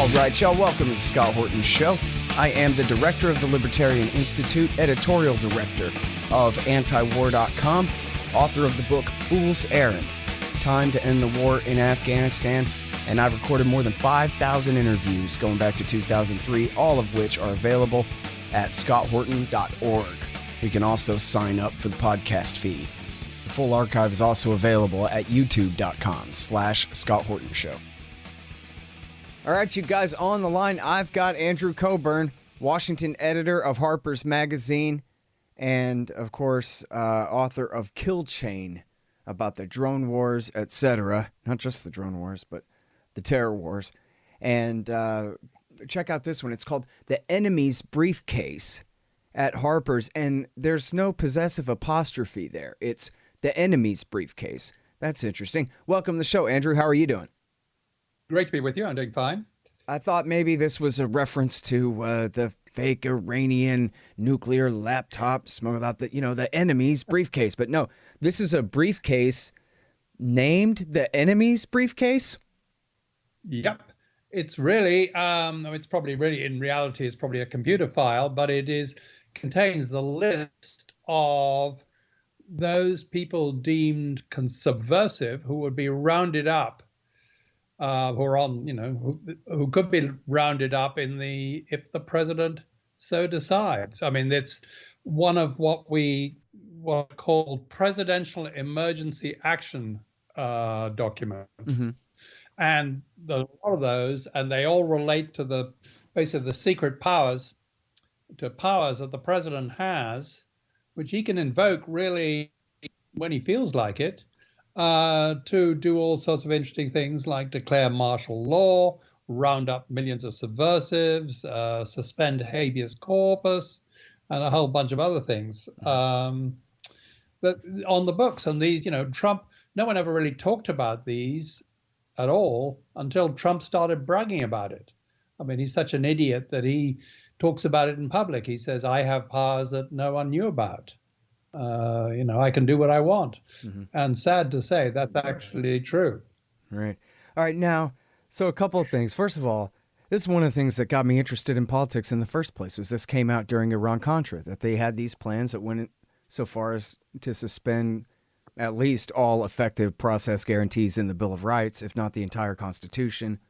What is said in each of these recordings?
All right, y'all, welcome to the Scott Horton Show. I am the director of the Libertarian Institute, editorial director of antiwar.com, author of the book Fool's Errand, Time to End the War in Afghanistan, and I've recorded more than 5,000 interviews going back to 2003, all of which are available at scotthorton.org. You can also sign up for the podcast feed. The full archive is also available at youtube.com/Scott Horton Show. All right, you guys, on the line, I've got Andrew Cockburn, Washington editor of Harper's Magazine, and, of course, author of Kill Chain, about the drone wars, etc. Not just the drone wars, but the terror wars. And check out this one. It's called The Enemy's Briefcase at Harper's, and there's no possessive apostrophe there. It's The Enemy's Briefcase. That's interesting. Welcome to the show, Andrew. How are you doing? Great to be with you. I'm doing fine. I thought maybe this was a reference to the fake Iranian nuclear laptop smuggled out the enemy's briefcase. But no, this is a briefcase named The Enemy's Briefcase? Yep. It's really, it's probably really, in reality, it's probably a computer file, but contains the list of those people deemed subversive who would be rounded up. Who are on, who could be rounded up if the president so decides. I mean, it's one of what are called presidential emergency action documents. Mm-hmm. And a lot of those, and they all relate to basically the secret powers that the president has, which he can invoke really when he feels like it. To do all sorts of interesting things like declare martial law, round up millions of subversives, suspend habeas corpus, and a whole bunch of other things. But on the books, and these, Trump, no one ever really talked about these at all until Trump started bragging about it. I mean, he's such an idiot that he talks about it in public. He says, I have powers that no one knew about. I can do what I want. Mm-hmm. And sad to say, that's actually true. Right. All right. Now, so a couple of things. First of all, this is one of the things that got me interested in politics in the first place, was this came out during Iran-Contra, that they had these plans that went so far as to suspend at least all effective process guarantees in the Bill of Rights, if not the entire Constitution,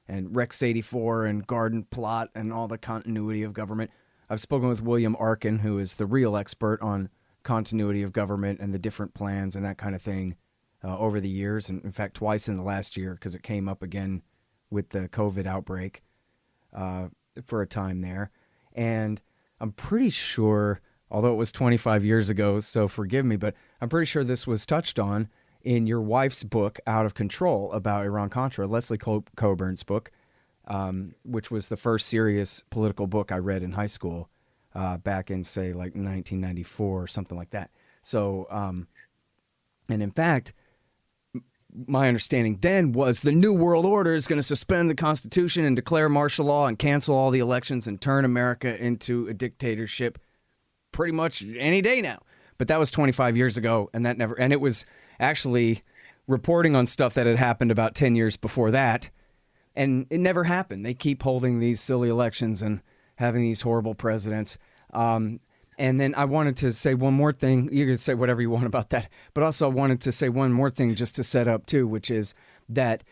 and Rex 84 and Garden Plot and all the continuity of government. I've spoken with William Arkin, who is the real expert on continuity of government and the different plans and that kind of thing over the years. And in fact, twice in the last year, because it came up again with the COVID outbreak for a time there. And I'm pretty sure, although it was 25 years ago, so forgive me, but I'm pretty sure this was touched on in your wife's book, Out of Control, about Iran-Contra, Leslie Coburn's book, which was the first serious political book I read in high school. Back in, say, like 1994 or something like that. So, and in fact, my understanding then was the New World Order is going to suspend the Constitution and declare martial law and cancel all the elections and turn America into a dictatorship pretty much any day now. But that was 25 years ago, and it was actually reporting on stuff that had happened about 10 years before that, and it never happened. They keep holding these silly elections and having these horrible presidents. And then I wanted to say one more thing. You can say whatever you want about that. But also I wanted to say one more thing just to set up, too, which is that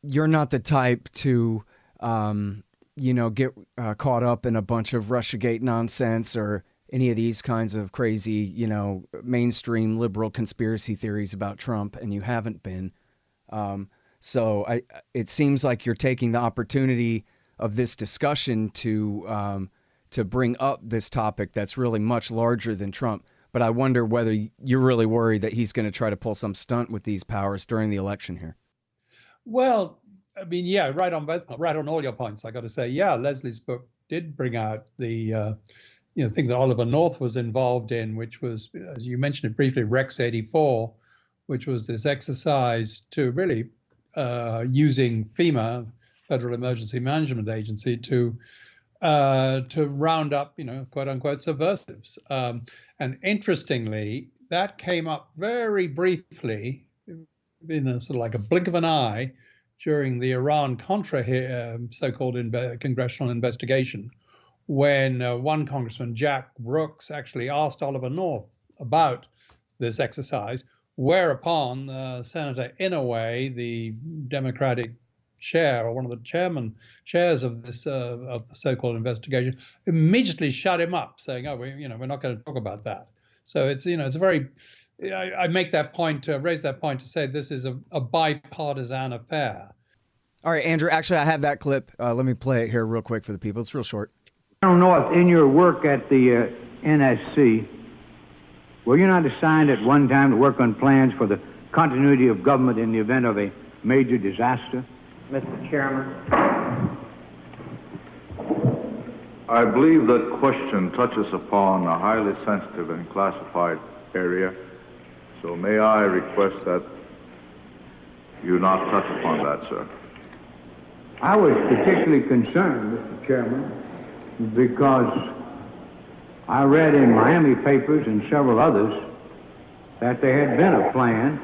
you're not the type to, get caught up in a bunch of Russiagate nonsense or any of these kinds of crazy, mainstream liberal conspiracy theories about Trump, and you haven't been. So it seems like you're taking the opportunity of this discussion to bring up this topic that's really much larger than Trump. But I wonder whether you're really worried that he's going to try to pull some stunt with these powers during the election here. Well, I mean, yeah, right on all your points. I got to say, yeah, Leslie's book did bring out the thing that Oliver North was involved in, which was, as you mentioned it briefly, Rex 84, which was this exercise to really using FEMA, Federal Emergency Management Agency, to round up, quote unquote, subversives. And interestingly, that came up very briefly in a sort of like a blink of an eye during the Iran-Contra so-called congressional investigation, when one Congressman, Jack Brooks, actually asked Oliver North about this exercise, whereupon Senator Inouye, the Democratic chair, or one of the chairs of this of the so-called investigation, immediately shut him up, saying, "Oh, we're not going to talk about that." So it's it's a very I make that point, raise that point to say this is a bipartisan affair. All right, Andrew, actually, I have that clip. Let me play it here real quick for the people. It's real short. I don't know if in your work at the NSC, were you not assigned at one time to work on plans for the continuity of government in the event of a major disaster? Mr. Chairman. I believe that question touches upon a highly sensitive and classified area, so may I request that you not touch upon that, sir? I was particularly concerned, Mr. Chairman, because I read in Miami papers and several others that there had been a plan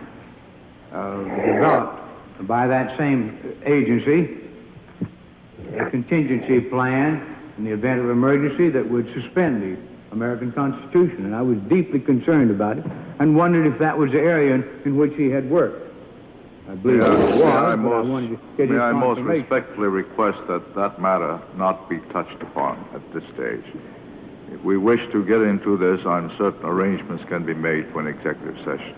developed by that same agency, a contingency plan in the event of emergency that would suspend the American Constitution. And I was deeply concerned about it and wondered if that was the area in which he had worked. I believe it was, but I wanted to get his May I most confirmation. respectfully request that that matter not be touched upon at this stage. If we wish to get into this, I'm certain arrangements can be made for an executive session.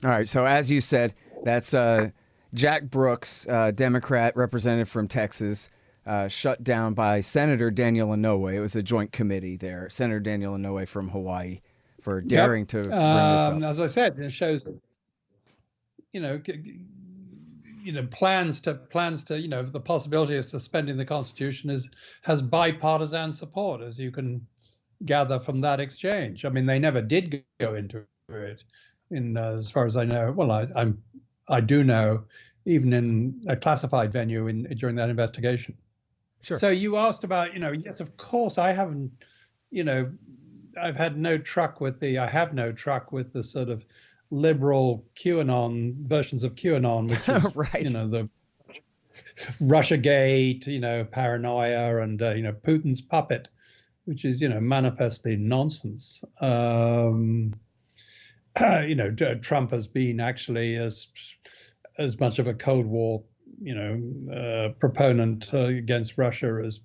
All right, so as you said, that's Jack Brooks, Democrat representative from Texas, shut down by Senator Daniel Inouye. It was a joint committee there. Senator Daniel Inouye from Hawaii for daring to bring this up. As I said, it shows that, plans to the possibility of suspending the Constitution has bipartisan support, as you can gather from that exchange. I mean, they never did go into it, as far as I know. Well, I do know, even in a classified venue during that investigation. Sure. So you asked about, yes, of course, I haven't, I've had no truck with I have no truck with the sort of liberal QAnon versions of QAnon, which is, right. The Russiagate, paranoia, and, Putin's puppet, which is, manifestly nonsense. Trump has been actually as much of a Cold War, proponent against Russia as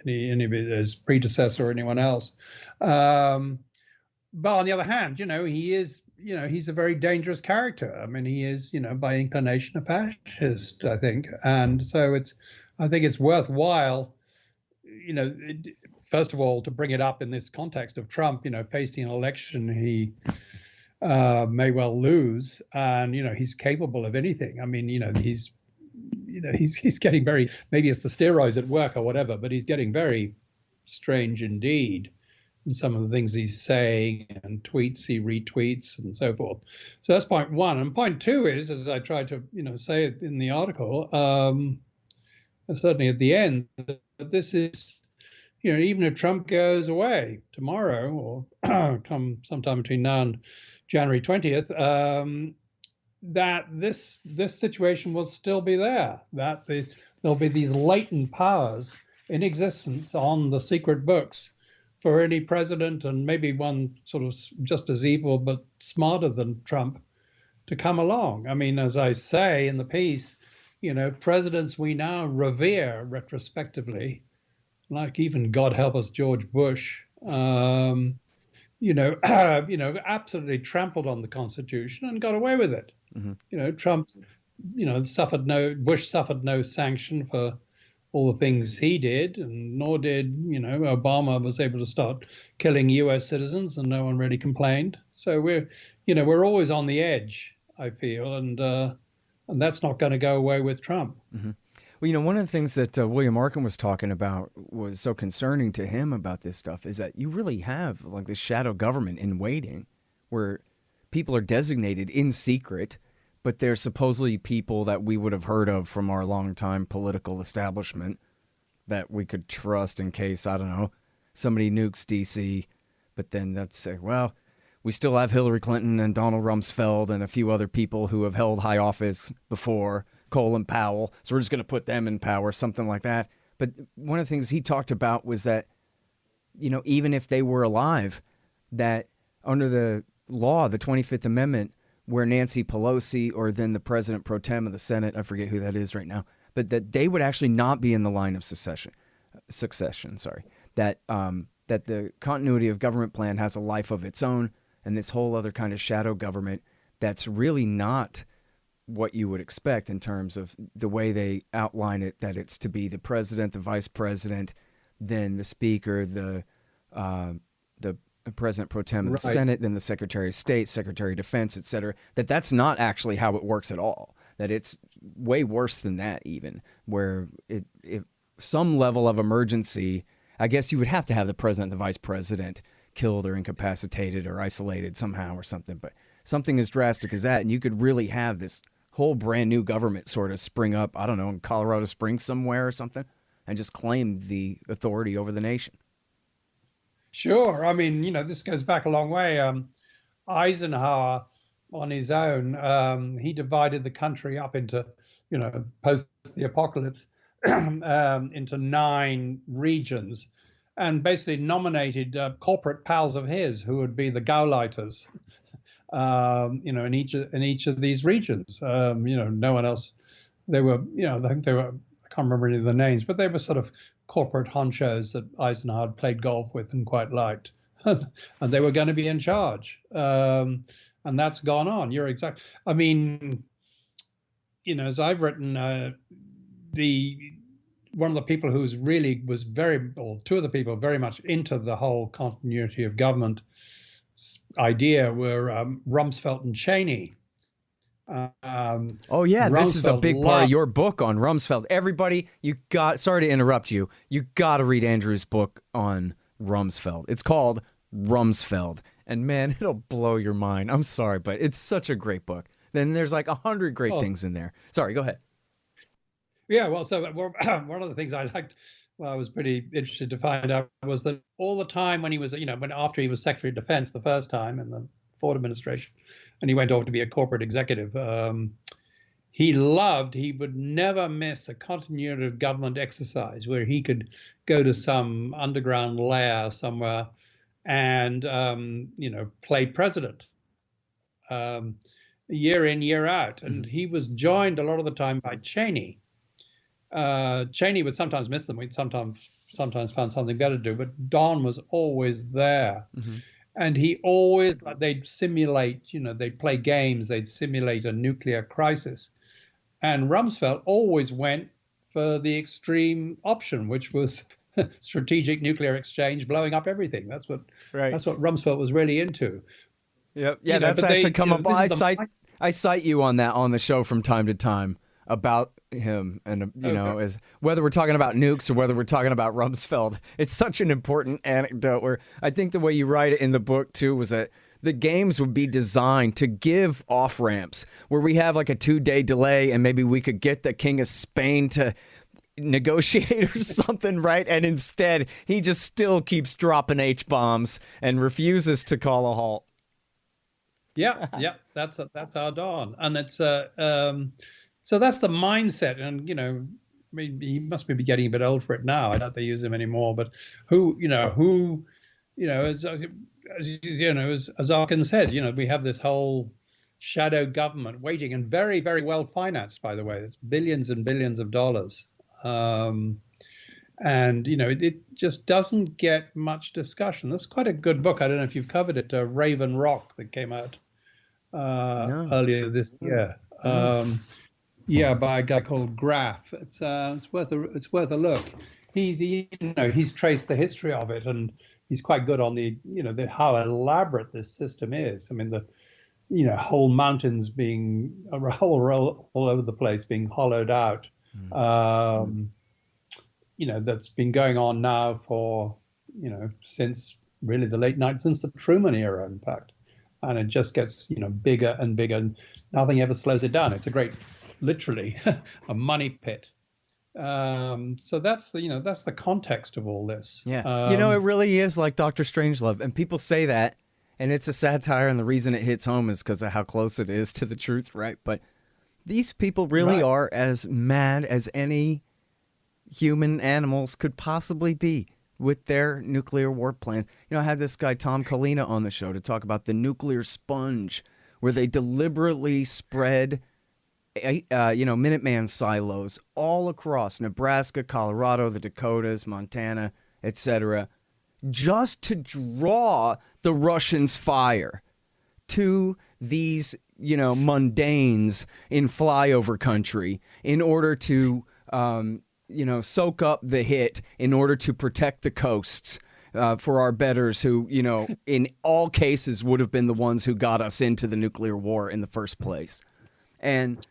any of his predecessor or anyone else. But on the other hand, he is, he's a very dangerous character. I mean, he is, by inclination a fascist, I think. And so I think it's worthwhile, first of all, to bring it up in this context of Trump, facing an election he may well lose, and he's capable of anything. I mean, he's getting very, maybe it's the steroids at work or whatever, but he's getting very strange indeed in some of the things he's saying and tweets he retweets and so forth. So that's point one. And point two is, as I tried to say it in the article, certainly at the end, that this is, even if Trump goes away tomorrow or come sometime between now and January 20th, that this situation will still be there, that there'll be these latent powers in existence on the secret books for any president, and maybe one sort of just as evil but smarter than Trump, to come along. I mean, as I say in the piece, presidents we now revere retrospectively, like even, God help us, George Bush, absolutely trampled on the Constitution and got away with it. Mm-hmm. Trump, Bush suffered no sanction for all the things he did, and nor did, Obama was able to start killing U.S. citizens, and no one really complained. So we're always on the edge, I feel, and that's not going to go away with Trump. Mm-hmm. Well, one of the things that William Arkin was talking about was so concerning to him about this stuff is that you really have like this shadow government in waiting, where people are designated in secret, but they're supposedly people that we would have heard of from our longtime political establishment that we could trust in case, I don't know, somebody nukes D.C., but then that's say, well, we still have Hillary Clinton and Donald Rumsfeld and a few other people who have held high office before Colin Powell, so we're just going to put them in power, something like that. But one of the things he talked about was that, even if they were alive, that under the law, the 25th Amendment, where Nancy Pelosi or then the president pro tem of the Senate, I forget who that is right now, but that they would actually not be in the line of succession. That the continuity of government plan has a life of its own, and this whole other kind of shadow government that's really not what you would expect in terms of the way they outline it, that it's to be the president, the vice president, then the speaker, the president pro tem of the Senate, then the secretary of state, secretary of defense, et cetera, that's not actually how it works at all. That it's way worse than that, even, where if some level of emergency, I guess you would have to have the president and the vice president killed or incapacitated or isolated somehow or something. But something as drastic as that, and you could really have this whole brand new government sort of spring up, I don't know, in Colorado Springs somewhere or something, and just claim the authority over the nation. Sure. I mean, this goes back a long way. Eisenhower, on his own, he divided the country up into, post the apocalypse, into 9 regions, and basically nominated corporate pals of his who would be the Gauleiters, in each of these regions. No one else. They were, I think they were. I can't remember any of the names, but they were sort of corporate honchos that Eisenhower played golf with and quite liked, and they were going to be in charge. And that's gone on. You're exact. I mean, as I've written, one of the people who was two of the people very much into the whole continuity of government idea were Rumsfeld and Cheney. This is a big part of your book on Rumsfeld. Everybody, sorry to interrupt you. You got to read Andrew's book on Rumsfeld. It's called Rumsfeld. And man, it'll blow your mind. I'm sorry, but it's such a great book. Then there's like 100 great things in there. Sorry, go ahead. Yeah, well, so one of the things I liked, I was pretty interested to find out, was that all the time when he was, after he was Secretary of Defense the first time in the Ford administration, and he went off to be a corporate executive, he would never miss a continuity of government exercise where he could go to some underground lair somewhere and, play president year in, year out. And he was joined a lot of the time by Cheney. Cheney would sometimes miss them. We'd sometimes found something better to do, but Don was always there. Mm-hmm. And they'd simulate, they'd play games, they'd simulate a nuclear crisis. And Rumsfeld always went for the extreme option, which was strategic nuclear exchange, blowing up everything. That's what Rumsfeld was really into. Yep. Yeah, that's actually come up. I cite you on that on the show from time to time about him, and as whether we're talking about nukes or whether we're talking about Rumsfeld. It's such an important anecdote where I think the way you write it in the book too was that the games would be designed to give off ramps where we have like a 2-day delay and maybe we could get the King of Spain to negotiate or something, right? And instead he just still keeps dropping H-bombs and refuses to call a halt. Yeah, that's our Don, and it's so that's the mindset. And he must be getting a bit old for it now. I doubt they use him anymore. But as Arkin said, we have this whole shadow government waiting, and very, very well financed, by the way. It's billions and billions of dollars. And it just doesn't get much discussion. That's quite a good book. I don't know if you've covered it, Raven Rock, that came out earlier this year. By a guy called Graff. It's worth a look. He's traced the history of it, and he's quite good on the how elaborate this system is. I mean, the whole mountains being all over the place being hollowed out. That's been going on now for since really the late 90s, since the Truman era, in fact, and it just gets bigger and bigger, and nothing ever slows it down. It's literally a money pit. So that's the context of all this. Yeah, it really is like Dr. Strangelove, and people say that, and it's a satire, and the reason it hits home is because of how close it is to the truth, right? But These people really Right. are as mad as any human animals could possibly be with their nuclear war plans. You know, I had this guy, Tom Kalina, on the show to talk about the nuclear sponge, where they deliberately spread, Minuteman silos all across Nebraska, Colorado, the Dakotas, Montana, etc., just to draw the Russians' fire to these, mundanes in flyover country in order to, soak up the hit in order to protect the coasts for our betters who, in all cases would have been the ones who got us into the nuclear war in the first place. And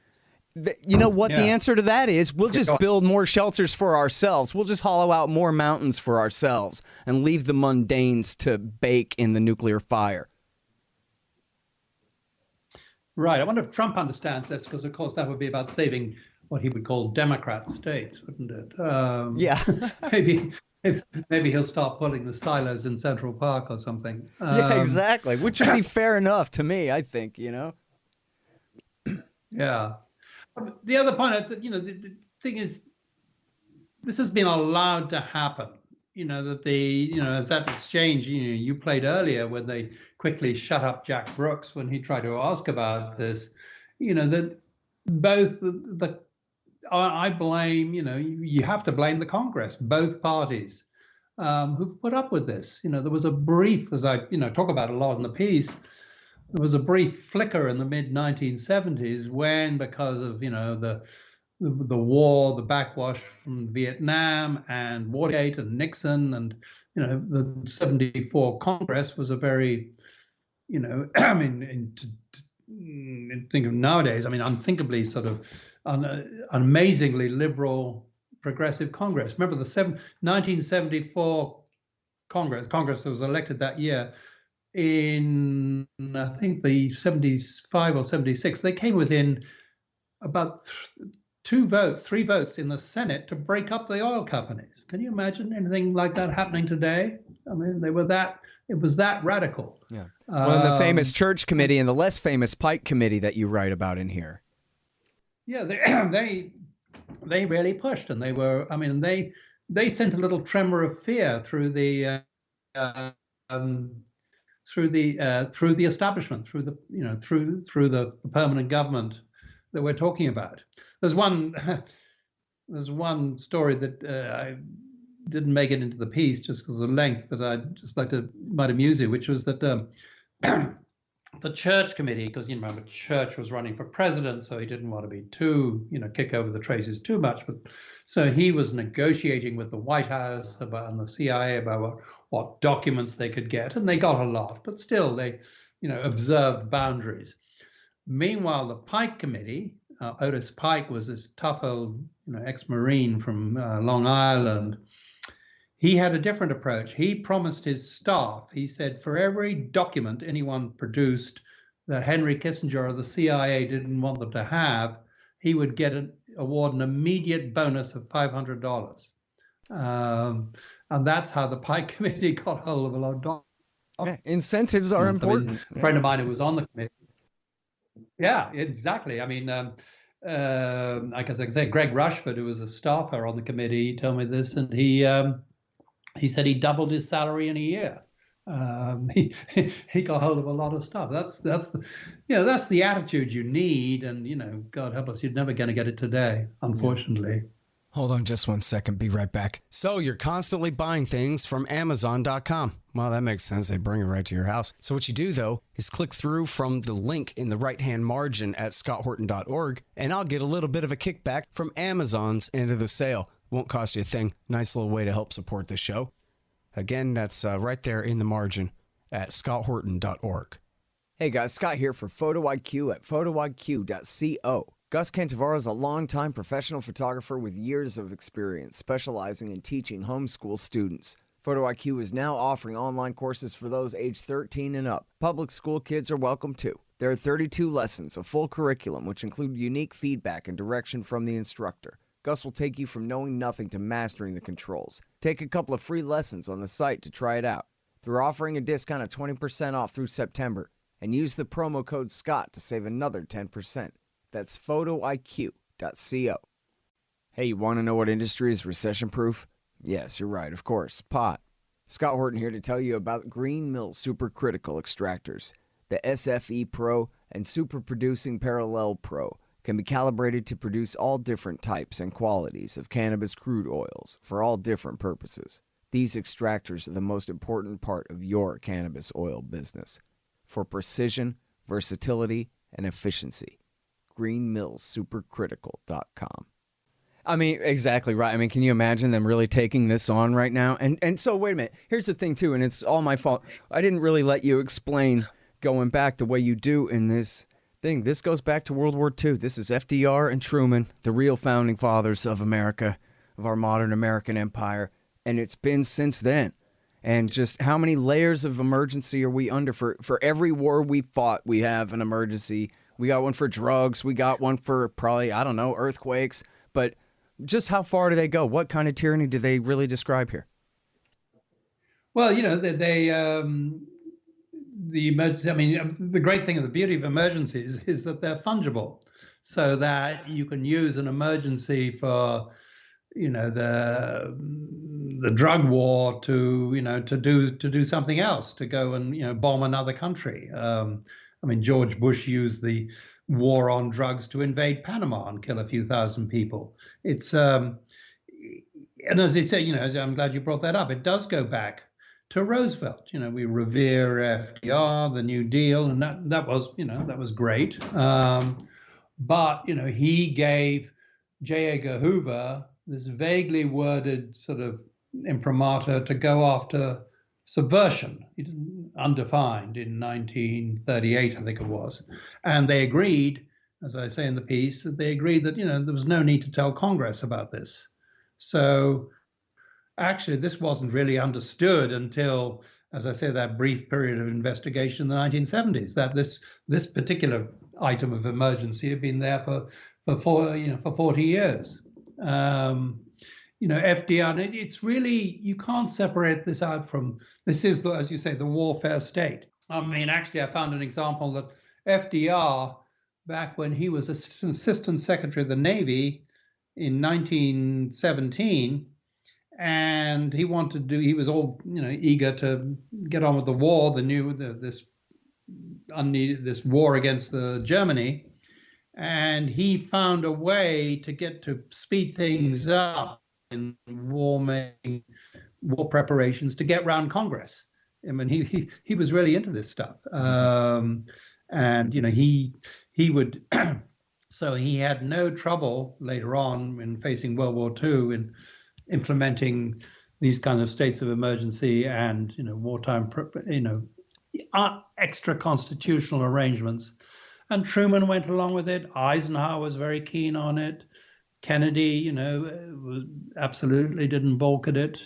you know what the Yeah. answer to that is? We'll just build more shelters for ourselves. We'll just hollow out more mountains for ourselves and leave the mundanes to bake in the nuclear fire. Right. I wonder if Trump understands this, because, of course, that would be about saving what he would call Democrat states, wouldn't it? Yeah. maybe he'll start pulling the silos in Central Park or something. Yeah, exactly. Which would be fair enough to me, I think, Yeah. The other point, the thing is, this has been allowed to happen. That as that exchange, you played earlier when they quickly shut up Jack Brooks when he tried to ask about this, that both I blame, you have to blame the Congress, both parties who've put up with this. There was a brief, as I, talk about a lot in the piece, there was a brief flicker in the mid 1970s when, because of, the war, the backwash from Vietnam and Watergate and Nixon, and the '74 Congress was a very, I mean, think of nowadays, unthinkably sort of amazingly liberal, progressive Congress. Remember the 1974 Congress that was elected that year. In I think the 75 or 76, they came within about three votes in the Senate to break up the oil companies. Can you imagine anything like that happening today? It was that radical. Yeah. Well, the famous Church Committee and the less famous Pike Committee that you write about in here. Yeah, they really pushed, and they were. They sent a little tremor of fear through the establishment, through the permanent government that we're talking about. There's one story that I didn't make it into the piece just because of length, but I'd just might amuse you, which was that the Church Committee, because remember Church was running for president, so he didn't want to be too kick over the traces too much, but so he was negotiating with the White House and the CIA about what documents they could get, and they got a lot, but still they observed boundaries. Meanwhile, the Pike Committee, Otis Pike was this tough old ex-Marine from Long Island. He had a different approach. He promised his staff, he said, for every document anyone produced that Henry Kissinger or the CIA didn't want them to have, he would award an immediate bonus of $500. And that's how the Pike Committee got hold of a lot of documents. Yeah, incentives are important. A friend of mine who was on the committee. Yeah, exactly. Like as I said, Greg Rushford, who was a staffer on the committee, told me this, and he said he doubled his salary in a year. He got hold of a lot of stuff. That's the attitude you need, and God help us, you're never going to get it today, unfortunately. Hold on just 1 second. Be right back. So you're constantly buying things from Amazon.com. Well, that makes sense. They bring it right to your house. So what you do, though, is click through from the link in the right-hand margin at scotthorton.org, and I'll get a little bit of a kickback from Amazon's end of the sale. Won't cost you a thing. Nice little way to help support this show. Again, that's right there in the margin at scotthorton.org. Hey guys, Scott here for Photo IQ at photoiq.co. Gus Cantavaro is a longtime professional photographer with years of experience specializing in teaching homeschool students. Photo IQ is now offering online courses for those age 13 and up. Public school kids are welcome too. There are 32 lessons, a full curriculum, which include unique feedback and direction from the instructor. Gus will take you from knowing nothing to mastering the controls. Take a couple of free lessons on the site to try it out. They're offering a discount of 20% off through September, and use the promo code SCOTT to save another 10%. That's photoiq.co. Hey, you want to know what industry is recession-proof? Yes, you're right, of course, pot. Scott Horton here to tell you about Green Mill Supercritical Extractors. The SFE Pro and Super Producing Parallel Pro can be calibrated to produce all different types and qualities of cannabis crude oils for all different purposes. These extractors are the most important part of your cannabis oil business for precision, versatility, and efficiency. greenmillsupercritical.com. I mean, exactly right. I mean, can you imagine them really taking this on right now? And so, wait a minute. Here's the thing, too, and it's all my fault. I didn't really let you explain going back the way you do in this thing. This goes back to World War II. This is FDR and Truman, the real founding fathers of America, of our modern American empire, and it's been since then. And just how many layers of emergency are we under? For every war we fought, we have an emergency. We got one for drugs. We got one for probably, I don't know, earthquakes. But just how far do they go? What kind of tyranny do they really describe here? Well, the emergency, I mean, the great thing of the beauty of emergencies is that they're fungible, so that you can use an emergency for, the drug war to do something else, to go and bomb another country. I mean, George Bush used the war on drugs to invade Panama and kill a few thousand people. It's and as you say, I'm glad you brought that up. It does go back to Roosevelt. We revere FDR, the New Deal, and that was great. But he gave J. Edgar Hoover this vaguely worded sort of imprimatur to go after subversion, undefined, in 1938, I think it was. And they agreed, as I say in the piece, that they agreed that there was no need to tell Congress about this. So actually, this wasn't really understood until, as I say, that brief period of investigation in the 1970s, that this particular item of emergency had been there for 40 years. FDR, it's really, you can't separate this out from, this is, as you say, the warfare state. I mean, actually, I found an example that FDR, back when he was Assistant Secretary of the Navy in 1917, and he was all eager to get on with the war, this war against Germany, and he found a way to speed things up in war preparations to get round Congress. I mean, he was really into this stuff, and he would. So he had no trouble later on in facing World War II in implementing these kind of states of emergency and wartime extra constitutional arrangements. And Truman went along with it. Eisenhower was very keen on it. Kennedy, absolutely didn't balk at it.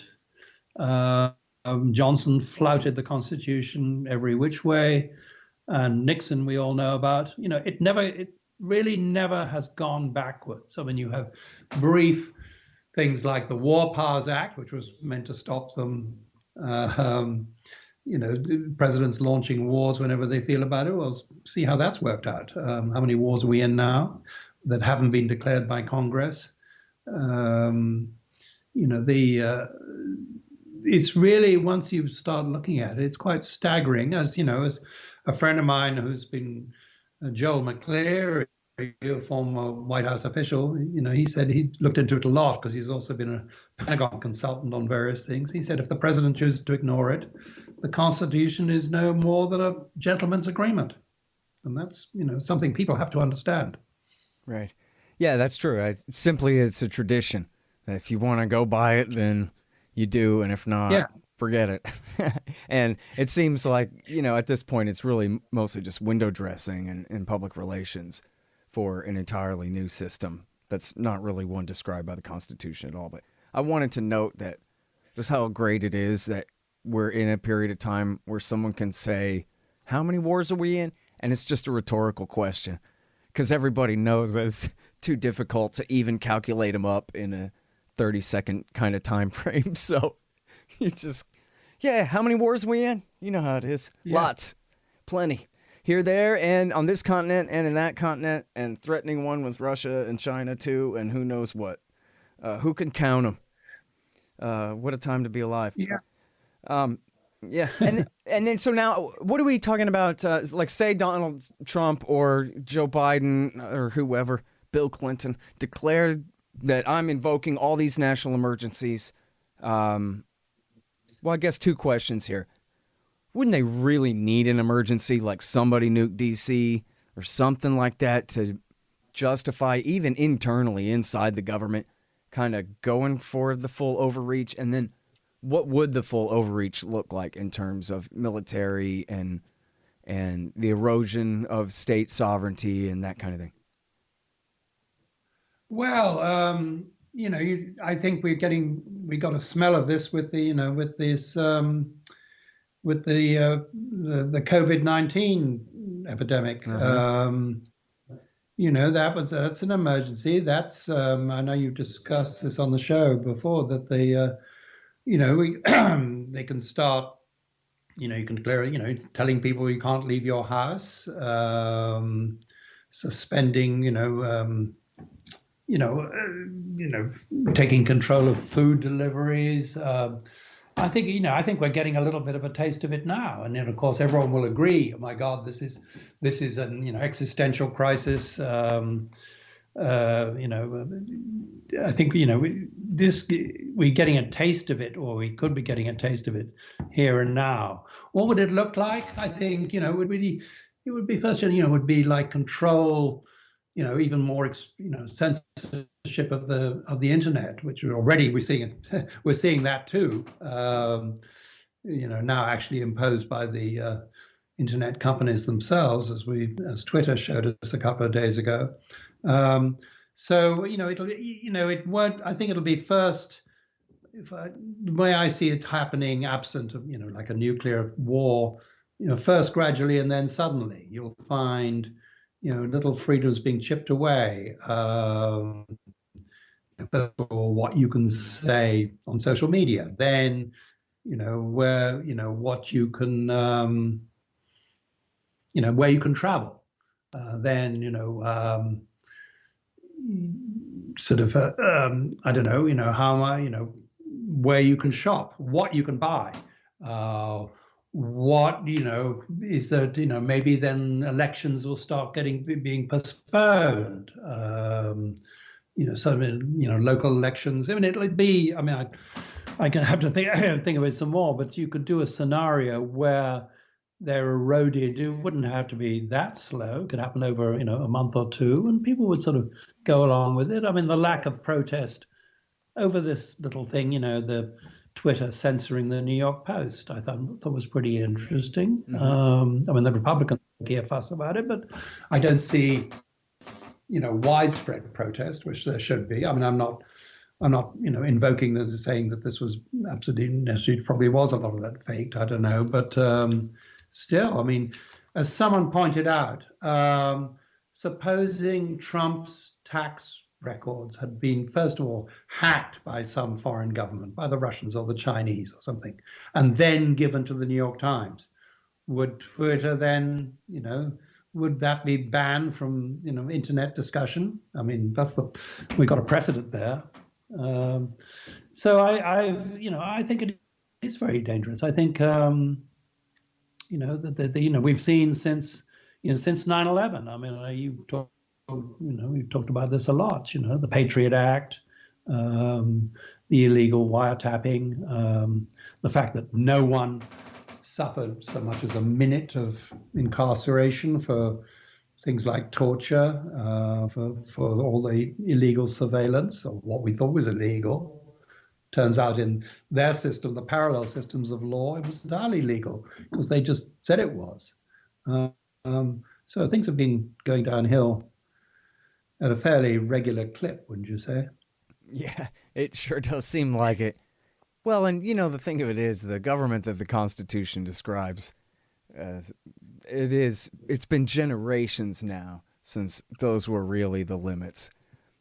Johnson flouted the Constitution every which way. And Nixon, we all know about. It really never has gone backwards. I mean, you have brief things like the War Powers Act, which was meant to stop them. Presidents launching wars whenever they feel about it. Well, see how that's worked out. How many wars are we in now that haven't been declared by Congress? It's really, once you start looking at it, it's quite staggering. As a friend of mine who's been Joel McClare, a former White House official, he said he looked into it a lot because he's also been a Pentagon consultant on various things. He said if the president chooses to ignore it, the Constitution is no more than a gentleman's agreement. And that's, something people have to understand. Right. Yeah, that's true. It's a tradition. If you want to go by it, then you do. And if not, forget it. And it seems like, at this point, it's really mostly just window dressing and public relations for an entirely new system that's not really one described by the Constitution at all. But I wanted to note that just how great it is that we're in a period of time where someone can say, how many wars are we in? And it's just a rhetorical question because everybody knows that it's too difficult to even calculate them up in a 30-second kind of time frame. So you just, how many wars are we in? You know how it is. Yeah. Lots. Plenty. here, there, and on this continent and in that continent, and threatening one with Russia and China too, and who knows what. Who can count them? What a time to be alive. Yeah. Yeah, and then so now, what are we talking about? Like, say Donald Trump or Joe Biden or whoever, Bill Clinton, declared that I'm invoking all these national emergencies. Well, I guess two questions here. Wouldn't they really need an emergency, like somebody nuked D.C. or something like that, to justify, even internally inside the government, kind of going for the full overreach? And then what would the full overreach look like in terms of military and the erosion of state sovereignty and that kind of thing? Well, I think we got a smell of this with the COVID-19 epidemic. That's an emergency. That's I know you've discussed this on the show before, that they can start, you can declare, telling people you can't leave your house, suspending, taking control of food deliveries. I think we're getting a little bit of a taste of it now, and then of course everyone will agree. Oh my God, this is an existential crisis. I think we're getting a taste of it, or we could be getting a taste of it here and now. What would it look like? I think it would be first, would be like control, even more censorship of the internet, which already we're seeing that too. Now actually imposed by the internet companies themselves, as Twitter showed us a couple of days ago. It won't. I think it'll be first. The way I see it happening, absent of like a nuclear war, first gradually and then suddenly, you'll find little freedoms being chipped away. First of all, what you can say on social media, then what you can where you can travel, then I don't know, how where you can shop, what you can buy, what is that, maybe then elections will start being postponed, some local elections. I mean, it'll be, I can have to think of it some more, but you could do a scenario where they're eroded. It wouldn't have to be that slow. It could happen over a month or two, and people would sort of go along with it. I mean, the lack of protest over this little thing, the Twitter censoring the New York Post, I thought was pretty interesting. The Republicans give a fuss about it, but I don't see widespread protest, which there should be. I mean, I'm not invoking saying that this was absolutely necessary. Probably was a lot of that faked. I don't know, but still, I mean, as someone pointed out, supposing Trump's tax records had been, first of all, hacked by some foreign government, by the Russians or the Chinese or something, and then given to the New York Times, would Twitter then, would that be banned from, internet discussion? I mean, we got a precedent there. So I think it is very dangerous. I think, we've seen since 9/11. I mean, we've talked about this a lot. The Patriot Act, the illegal wiretapping, the fact that no one suffered so much as a minute of incarceration for things like torture, for all the illegal surveillance, or what we thought was illegal. Turns out in their system, the parallel systems of law, it was entirely legal because they just said it was. So things have been going downhill at a fairly regular clip, wouldn't you say? Yeah, it sure does seem like it. Well, and the thing of it is, the government that the Constitution describes, it's been generations now since those were really the limits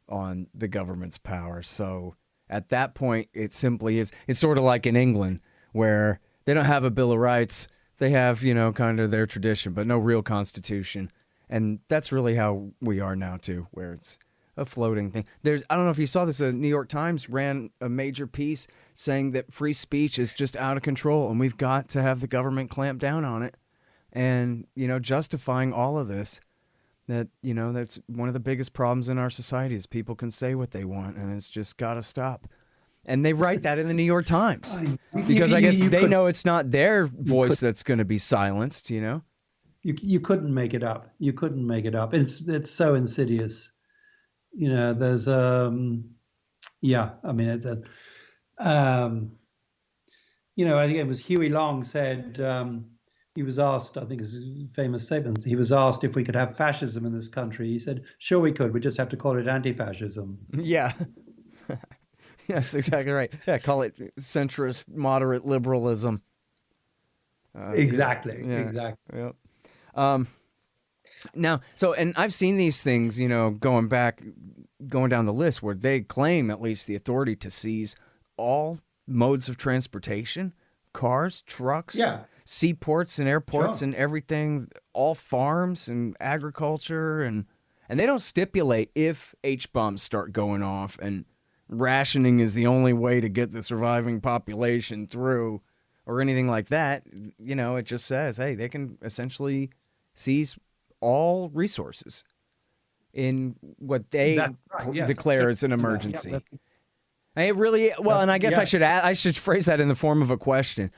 on the government's power. So at that point, it simply is. It's sort of like in England, where they don't have a Bill of Rights. They have, kind of their tradition, but no real constitution. And that's really how we are now, too, where it's a floating thing. I don't know if you saw this, the New York Times ran a major piece saying that free speech is just out of control and we've got to have the government clamp down on it. And, justifying all of this, that, that's one of the biggest problems in our society is people can say what they want and it's just got to stop. And they write that in the New York Times because I guess they know it's not their voice that's going to be silenced, You couldn't make it up. You couldn't make it up. It's so insidious. There's I mean it's a I think it was Huey Long said he was asked, I think it's a famous statement, he was asked if we could have fascism in this country. He said, sure we could, we just have to call it anti-fascism. Yeah. Yeah, that's exactly right. Yeah, call it centrist, moderate liberalism. Exactly. Yeah. Now, and I've seen these things, going down the list where they claim at least the authority to seize all modes of transportation, cars, trucks, seaports and airports and everything, all farms and agriculture. And they don't stipulate if H-bombs start going off and rationing is the only way to get the surviving population through or anything like that. It just says, hey, they can essentially seize all resources in what they declare as an emergency. It really, well, and I guess I should phrase that in the form of a question.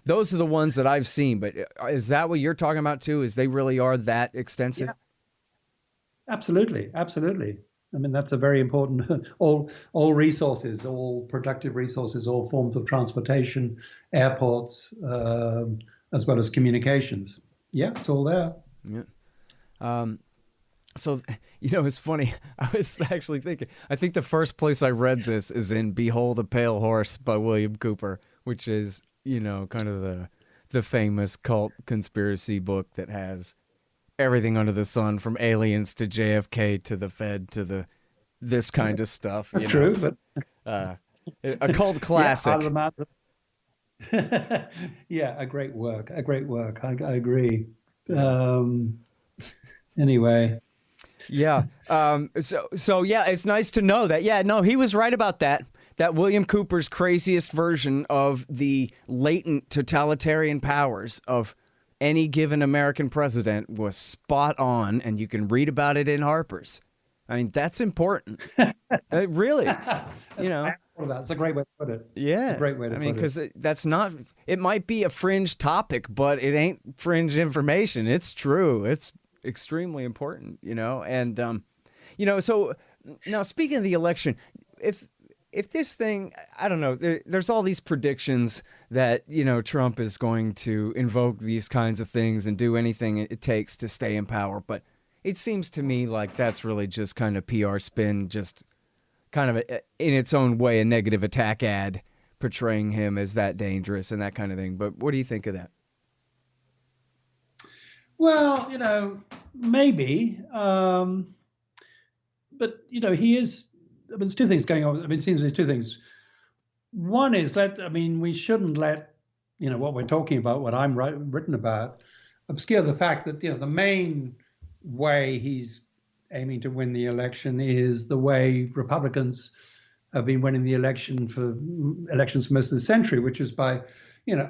Those are the ones that I've seen, but is that what you're talking about too? Is they really are that extensive? Yeah. Absolutely. I mean, that's a very important, all resources, all productive resources, all forms of transportation, airports, as well as communications. Yeah, it's all there. Yeah. So, it's funny. I was actually thinking, I think the first place I read this is in Behold a Pale Horse by William Cooper, which is, kind of the famous cult conspiracy book that has everything under the sun from aliens to JFK to the Fed to this kind of stuff. That's true, but a cult classic. Yeah, a great work. I agree. Anyway. Yeah. So yeah, it's nice to know that. Yeah, no, he was right about that. That William Cooper's craziest version of the latent totalitarian powers of any given American president was spot on, and you can read about it in Harper's. I mean, that's important. Really, That's a great way to put it. Yeah. It's a great way to put it. I mean, because that's not, it might be a fringe topic, but it ain't fringe information. It's true. It's extremely important, and, so now speaking of the election, if this thing, I don't know, there's all these predictions that, Trump is going to invoke these kinds of things and do anything it takes to stay in power. But it seems to me like that's really just kind of PR spin, just kind of in its own way, a negative attack ad portraying him as that dangerous and that kind of thing. But what do you think of that? Well, maybe. But, he is, there's two things going on. It seems there's two things. One is we shouldn't let, what we're talking about, what I'm written about, obscure the fact that, the main way he's aiming to win the election is the way Republicans have been winning the elections for most of the century, which is by,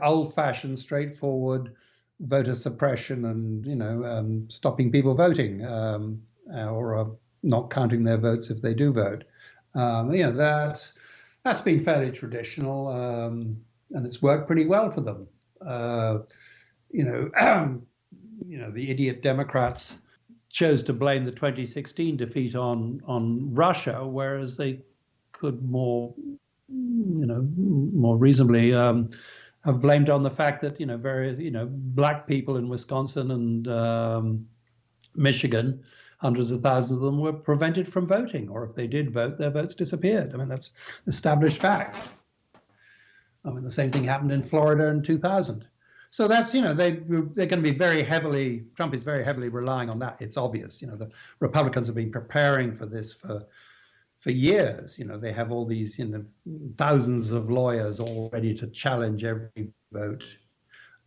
old-fashioned, straightforward voter suppression and, stopping people voting or not counting their votes if they do vote. That's been fairly traditional, and it's worked pretty well for them. The idiot Democrats chose to blame the 2016 defeat on Russia, whereas they could more reasonably have blamed on the fact that black people in Wisconsin and Michigan, hundreds of thousands of them, were prevented from voting, or if they did vote, their votes disappeared. I mean, that's established fact. I mean, the same thing happened in Florida in 2000. So that's, they're going to be Trump is very heavily relying on that. It's obvious, the Republicans have been preparing for this for years. They have all these, thousands of lawyers all ready to challenge every vote.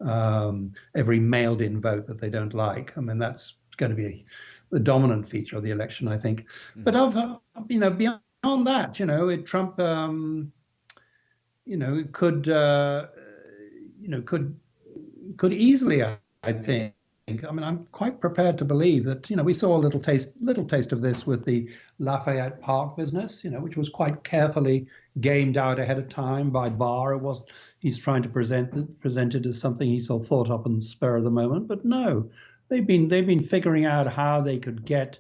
every mailed-in vote that they don't like. I mean, that's going to be the dominant feature of the election, I think. But beyond that, Trump, could easily, I think. I mean, I'm quite prepared to believe that, we saw a little taste of this with the Lafayette Park business, which was quite carefully gamed out ahead of time by Barr. He's trying to present it as something he sort of thought up on the spur of the moment, but no, they've been figuring out how they could get,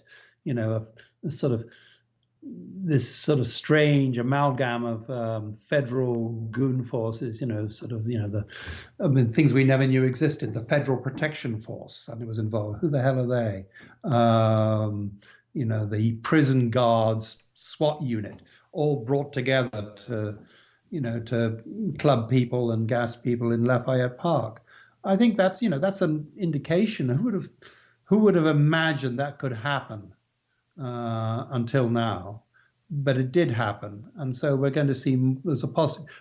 this sort of strange amalgam of federal goon forces, things we never knew existed. The Federal Protection Force suddenly was involved. Who the hell are they? The prison guards SWAT unit, all brought together to club people and gas people in Lafayette Park. I think that's an indication. Who would have imagined that could happen? Until now, but it did happen, and so we're going to see. There's a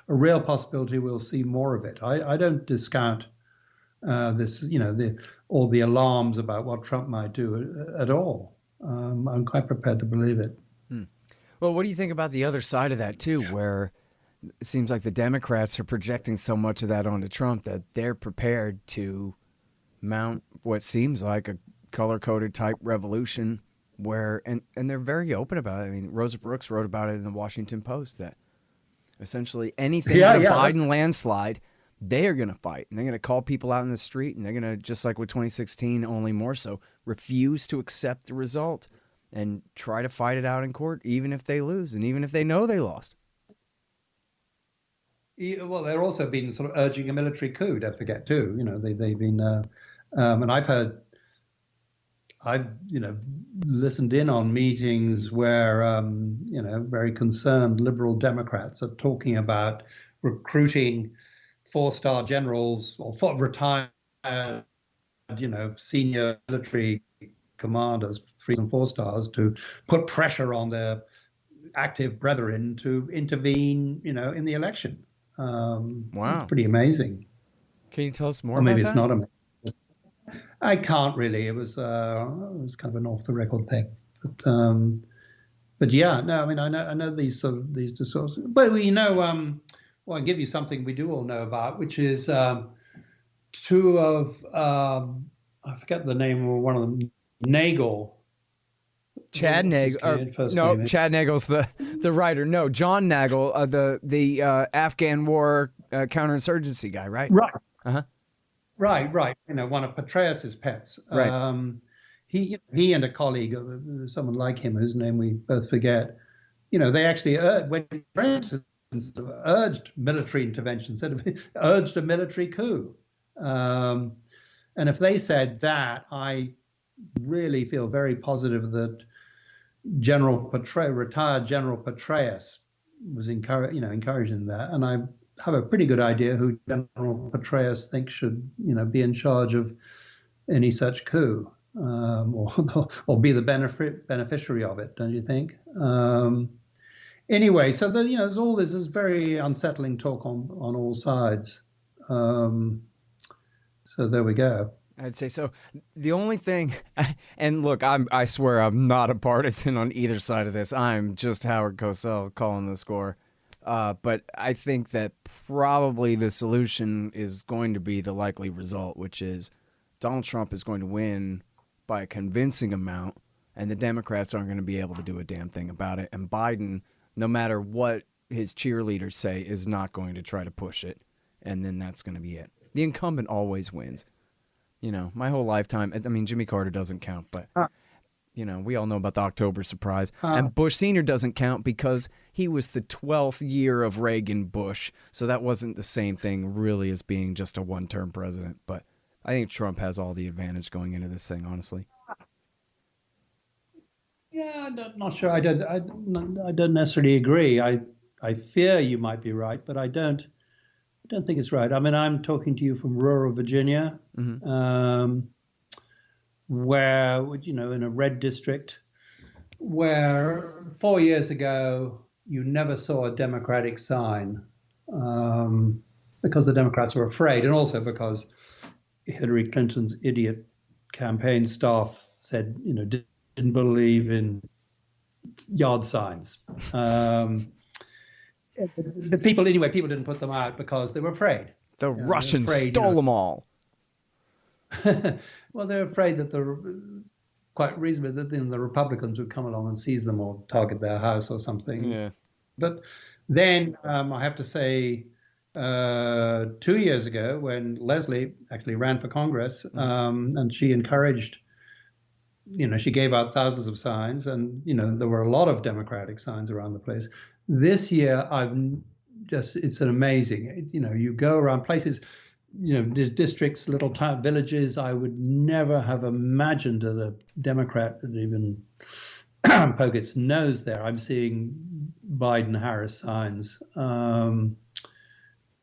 real possibility we'll see more of it. I don't discount this, all the alarms about what Trump might do at all. I'm quite prepared to believe it. Well, what do you think about the other side of that too, where it seems like the Democrats are projecting so much of that onto Trump that they're prepared to mount what seems like a color-coded type revolution? And they're very open about it. I mean, Rosa Brooks wrote about it in the Washington Post that essentially anything but a Biden landslide, they are going to fight. And they're going to call people out in the street, and they're going to, just like with 2016, only more so, refuse to accept the result and try to fight it out in court, even if they lose and even if they know they lost. Well, they're also been sort of urging a military coup, don't forget, too. They've been, and I've listened in on meetings where very concerned liberal Democrats are talking about recruiting 4-star generals or retired senior military commanders, 3 and 4 stars, to put pressure on their active brethren to intervene in the election. Wow, it's pretty amazing. Can you tell us more or maybe about it's that? not amazing. I can't really. It was kind of an off the record thing, but yeah, no. I mean, I know these disorders, but we know. Well, I'll give you something we do all know about, which is 2 of I forget the name of one of them, Nagel. Chad Nagel. No, Chad Nagel's the writer. No, John Nagel, the Afghan war counterinsurgency guy, right? Right. Uh-huh. Right. One of Petraeus's pets. Right. He and a colleague, someone like him, whose name we both forget, they actually urged military intervention, urged a military coup. And if they said that, I really feel very positive that retired General Petraeus was encouraging that, and I have a pretty good idea who General Petraeus thinks should, be in charge of any such coup, or be the beneficiary of it. Don't you think? Anyway, so there's all this very unsettling talk on all sides. So there we go. I'd say so. The only thing, and look, I swear I'm not a partisan on either side of this. I'm just Howard Cosell calling the score. But I think that probably the solution is going to be the likely result, which is Donald Trump is going to win by a convincing amount, and the Democrats aren't going to be able to do a damn thing about it. And Biden, no matter what his cheerleaders say, is not going to try to push it, and then that's going to be it. The incumbent always wins. My whole lifetime, I mean, Jimmy Carter doesn't count, but... we all know about the October surprise. And Bush Sr. doesn't count because he was the 12th year of Reagan-Bush. So that wasn't the same thing really as being just a one-term president. But I think Trump has all the advantage going into this thing, honestly. Yeah, I'm not sure. I don't necessarily agree. I fear you might be right, but I don't think it's right. I mean, I'm talking to you from rural Virginia. Mm-hmm. Where, in a red district, where 4 years ago you never saw a Democratic sign, because the Democrats were afraid, and also because Hillary Clinton's idiot campaign staff said, didn't believe in yard signs. The people didn't put them out because they were afraid. The Russians stole them all. Well, they're afraid that quite reasonably that the Republicans would come along and seize them or target their house or something. Yeah. But then I have to say, 2 years ago, when Leslie actually ran for Congress, and she encouraged, she gave out thousands of signs, and there were a lot of Democratic signs around the place. This year, it's an amazing. You go around places, districts, little town villages. I would never have imagined that a Democrat would even poke its nose there. I'm seeing Biden-Harris signs.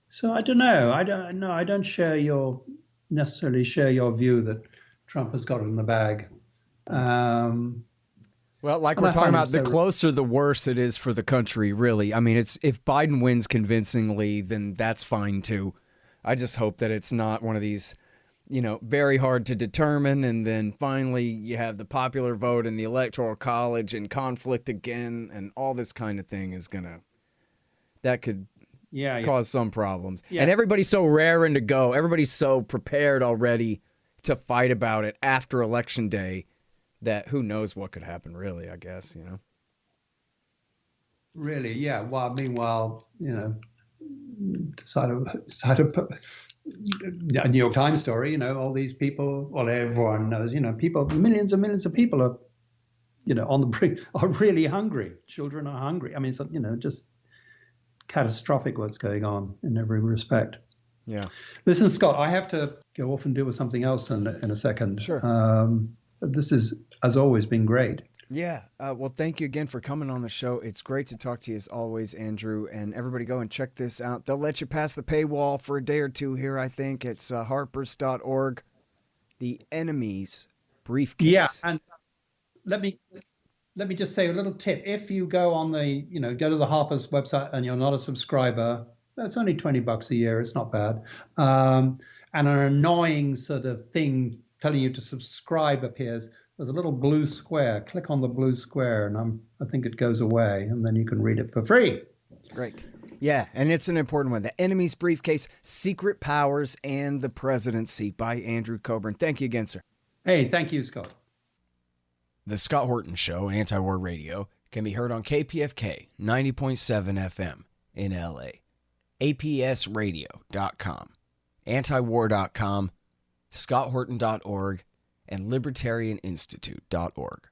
So I don't know. I don't necessarily share your view that Trump has got it in the bag. Well, like we're talking about, the closer, the worse it is for the country, really. I mean, if Biden wins convincingly, then that's fine, too. I just hope that it's not one of these, very hard to determine, and then finally you have the popular vote in the Electoral College and conflict again, and all this kind of thing is that could cause some problems. Yeah. And everybody's so raring to go. Everybody's so prepared already to fight about it after Election Day that who knows what could happen, really, I guess, Really, yeah. Well, meanwhile, side of a New York Times story, all these people, well, everyone knows, people, millions and millions of people are, on the brink, are really hungry. Children are hungry. I mean, it's, just catastrophic what's going on in every respect. Yeah. Listen, Scott, I have to go off and deal with something else in a second. Sure. This has always been great. Yeah. Well, thank you again for coming on the show. It's great to talk to you as always, Andrew. And everybody go and check this out. They'll let you pass the paywall for a day or two here, I think. It's harpers.org. The Enemy's Briefcase. Yeah. And let me just say a little tip. If you go on go to the Harper's website and you're not a subscriber, that's only $20 a year. It's not bad. And an annoying sort of thing telling you to subscribe appears. There's a little blue square. Click on the blue square, and I think it goes away, and then you can read it for free. Great. Yeah, and it's an important one. The Enemy's Briefcase, Secret Powers and the Presidency by Andrew Cockburn. Thank you again, sir. Hey, thank you, Scott. The Scott Horton Show, Anti-War Radio, can be heard on KPFK 90.7 FM in LA, APSradio.com, antiwar.com, scotthorton.org, and libertarianinstitute.org.